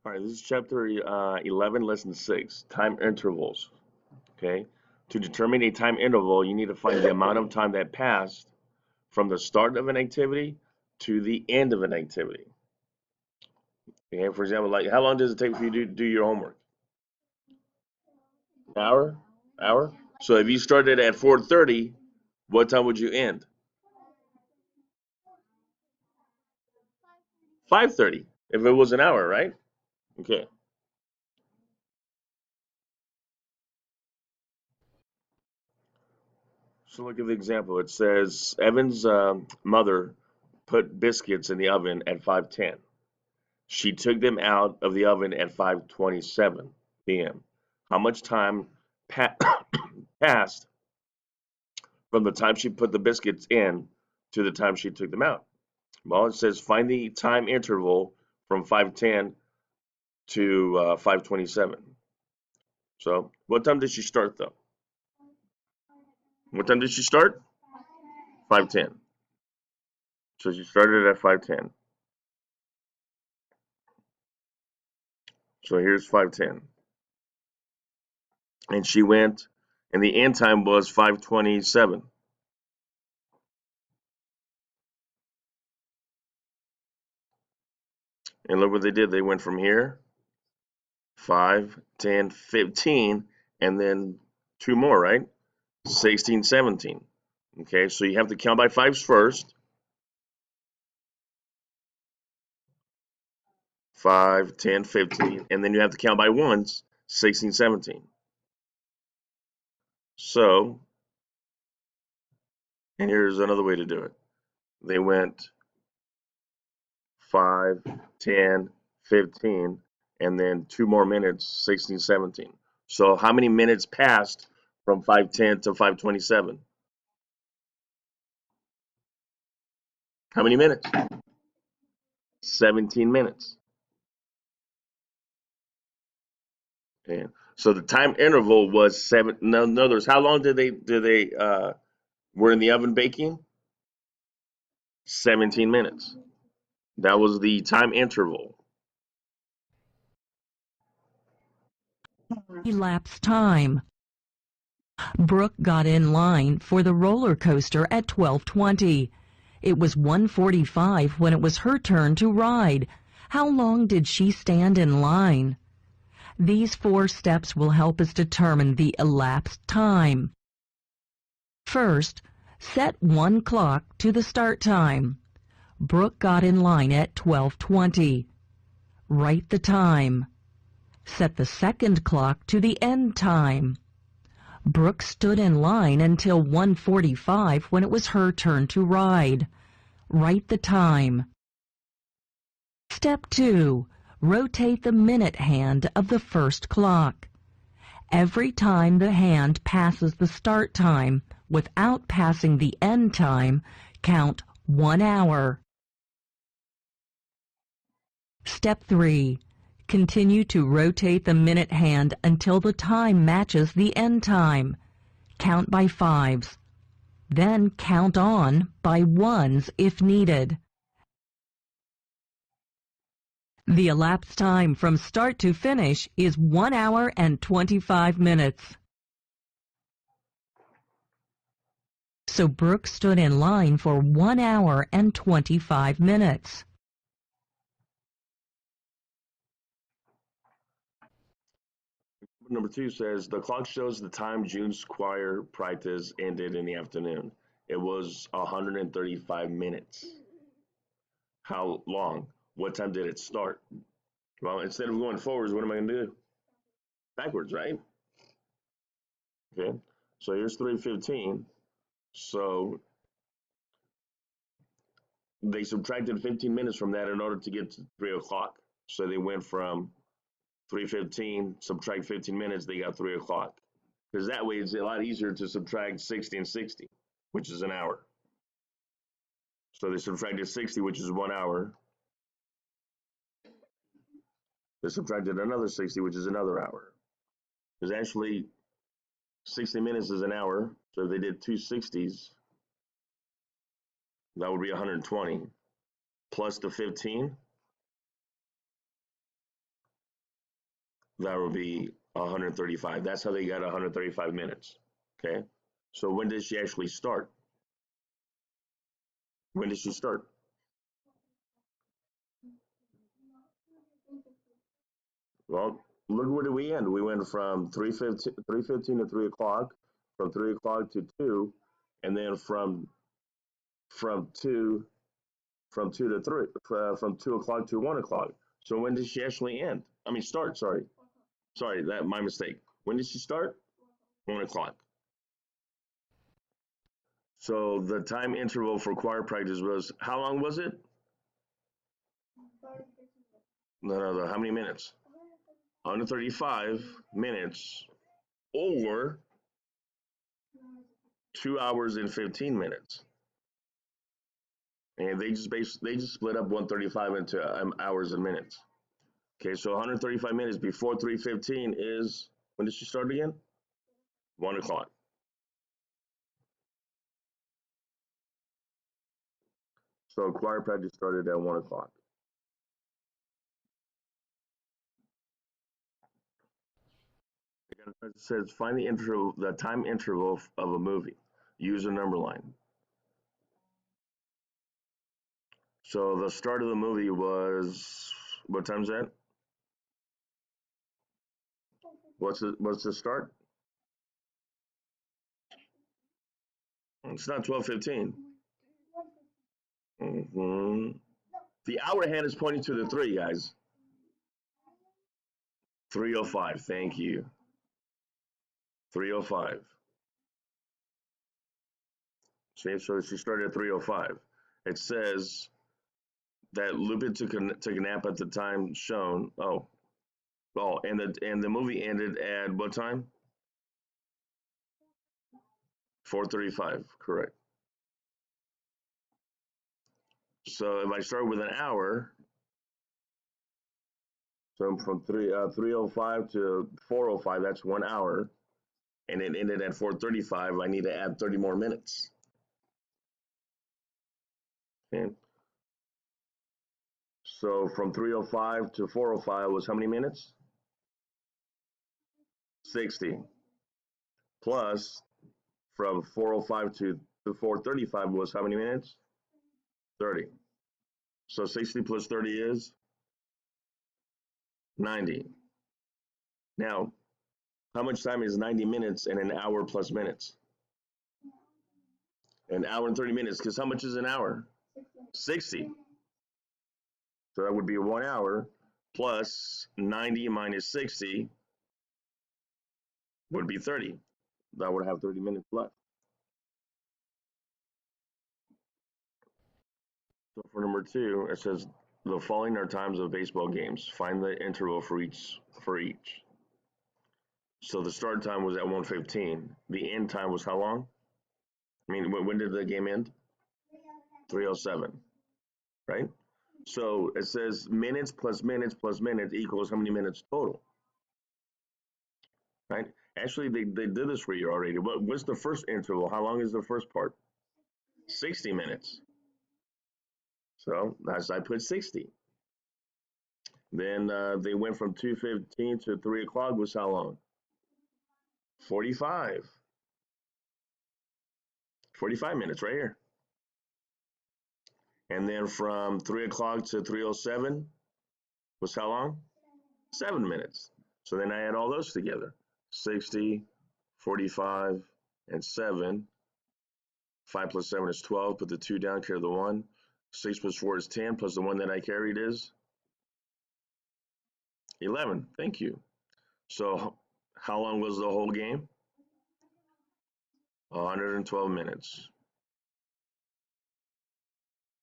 All right, this is chapter 11, lesson 6, time intervals. Okay. To determine a time interval, you need to find the amount of time that passed from the start of an activity to the end of an activity. Okay. For example, like how long does it take for you to do your homework? An hour? Hour? So if you started at 4:30, what time would you end? 5:30. If it was an hour, right? Okay. So look at the example. It says Evan's mother put biscuits in the oven at 5:10. She took them out of the oven at 5:27 p.m. How much time pa- passed from the time she put the biscuits in to the time she took them out? Well, it says find the time interval from 5:10 to 5:27. So, what time did she start though? What time did she start? 5:10. So she started at 5:10. So here's 5:10. And she went, and the end time was 5:27. And look what they did. They went from here 5, 10, 15, and then two more, right? 16, 17. Okay, so you have to count by fives first. 5, 10, 15, and then you have to count by ones, 16, 17. So, and here's another way to do it. They went 5, 10, 15, and then two more minutes, 16, 17. So how many minutes passed from 5:10 to 5:27? How many minutes? 17 minutes. And so the time interval was seven. No, in other words, how long did they were in the oven baking? 17 minutes. That was the time interval. Elapsed time. Brooke got in line for the roller coaster at 12:20. It was 1:45 when it was her turn to ride. How long did she stand in line? These 4 steps will help us determine the elapsed time. First, set one clock to the start time. Brooke got in line at 12:20. Write the time. Set the second clock to the end time. Brooke stood in line until 1:45 when it was her turn to ride. Write the time. Step 2. Rotate the minute hand of the first clock. Every time the hand passes the start time without passing the end time, count 1 hour. Step 3. Continue to rotate the minute hand until the time matches the end time. Count by fives. Then count on by ones if needed. The elapsed time from start to finish is 1 hour and 25 minutes. So Brooke stood in line for 1 hour and 25 minutes. Number 2 says the clock shows the time June's choir practice ended in the afternoon. It was 135 minutes. How long? What time did it start? Well, instead of going forwards, what am I going to do? Backwards, right? Okay. So here's 3:15. So they subtracted 15 minutes from that in order to get to 3 o'clock. So they went from 3:15, subtract 15 minutes, they got 3 o'clock. Because that way it's a lot easier to subtract 60 and 60, which is an hour. So they subtracted 60, which is 1 hour. They subtracted another 60, which is another hour. Because actually 60 minutes is an hour. So if they did two 60s, that would be 120 plus the 15. That would be 135. That's how they got 135 minutes. Okay. So when did she actually start? When did she start? Well, look where did we end? We went from 3:15 to 3 o'clock, from 3 o'clock to 2, and then from 2 from 2 to 3, from 2 o'clock to 1 o'clock. So when did she actually end? I mean, start. Sorry, that my mistake. When did she start? 1 o'clock. So the time interval for choir practice was, how long was it? No. How many minutes? 135 minutes or 2 hours and 15 minutes. And they just split up 135 into hours and minutes. Okay, so 135 minutes before 3:15 is, when did she start again? 1 o'clock. So choir practice started at 1 o'clock. It says find the time interval of a movie. Use a number line. So the start of the movie was, what time's that? What's the start? It's not 12:15. The hour hand is pointing to the 3, guys. 3:05. Thank you. 3:05. See, so she started at 3:05. It says that Lupin took a nap at the time shown. And the movie ended at what time? 4:35. Correct. So if I start with an hour, so from 3:05 to 4:05, that's 1 hour, and it ended at 4:35. I need to add 30 more minutes. Okay. So from 3:05 to 4:05 was how many minutes? 60. Plus from 4:05 to 4:35 was how many minutes? 30. So 60 plus 30 is 90. Now, how much time is 90 minutes in an hour plus minutes? An hour and 30 minutes, because how much is an hour? 60. So that would be 1 hour plus 90 minus 60 would be 30. That would have 30 minutes left. So for number 2, it says the following are times of baseball games. Find the interval for each. So the start time was at 1:15. The end time was how long? I mean, when did the game end? 3:07, right? So it says minutes plus minutes plus minutes equals how many minutes total, right? Actually, they did this for you already. What's the first interval? How long is the first part? 60 minutes. So that's, I put 60. Then they went from 2:15 to 3 o'clock was how long? 45. 45 minutes right here. And then from 3 o'clock to 3:07 was how long? 7 minutes. So then I add all those together. 60, 45, and 7. 5 plus 7 is 12. Put the 2 down, carry the 1. 6 plus 4 is 10, plus the 1 that I carried is 11. Thank you. So how long was the whole game? 112 minutes.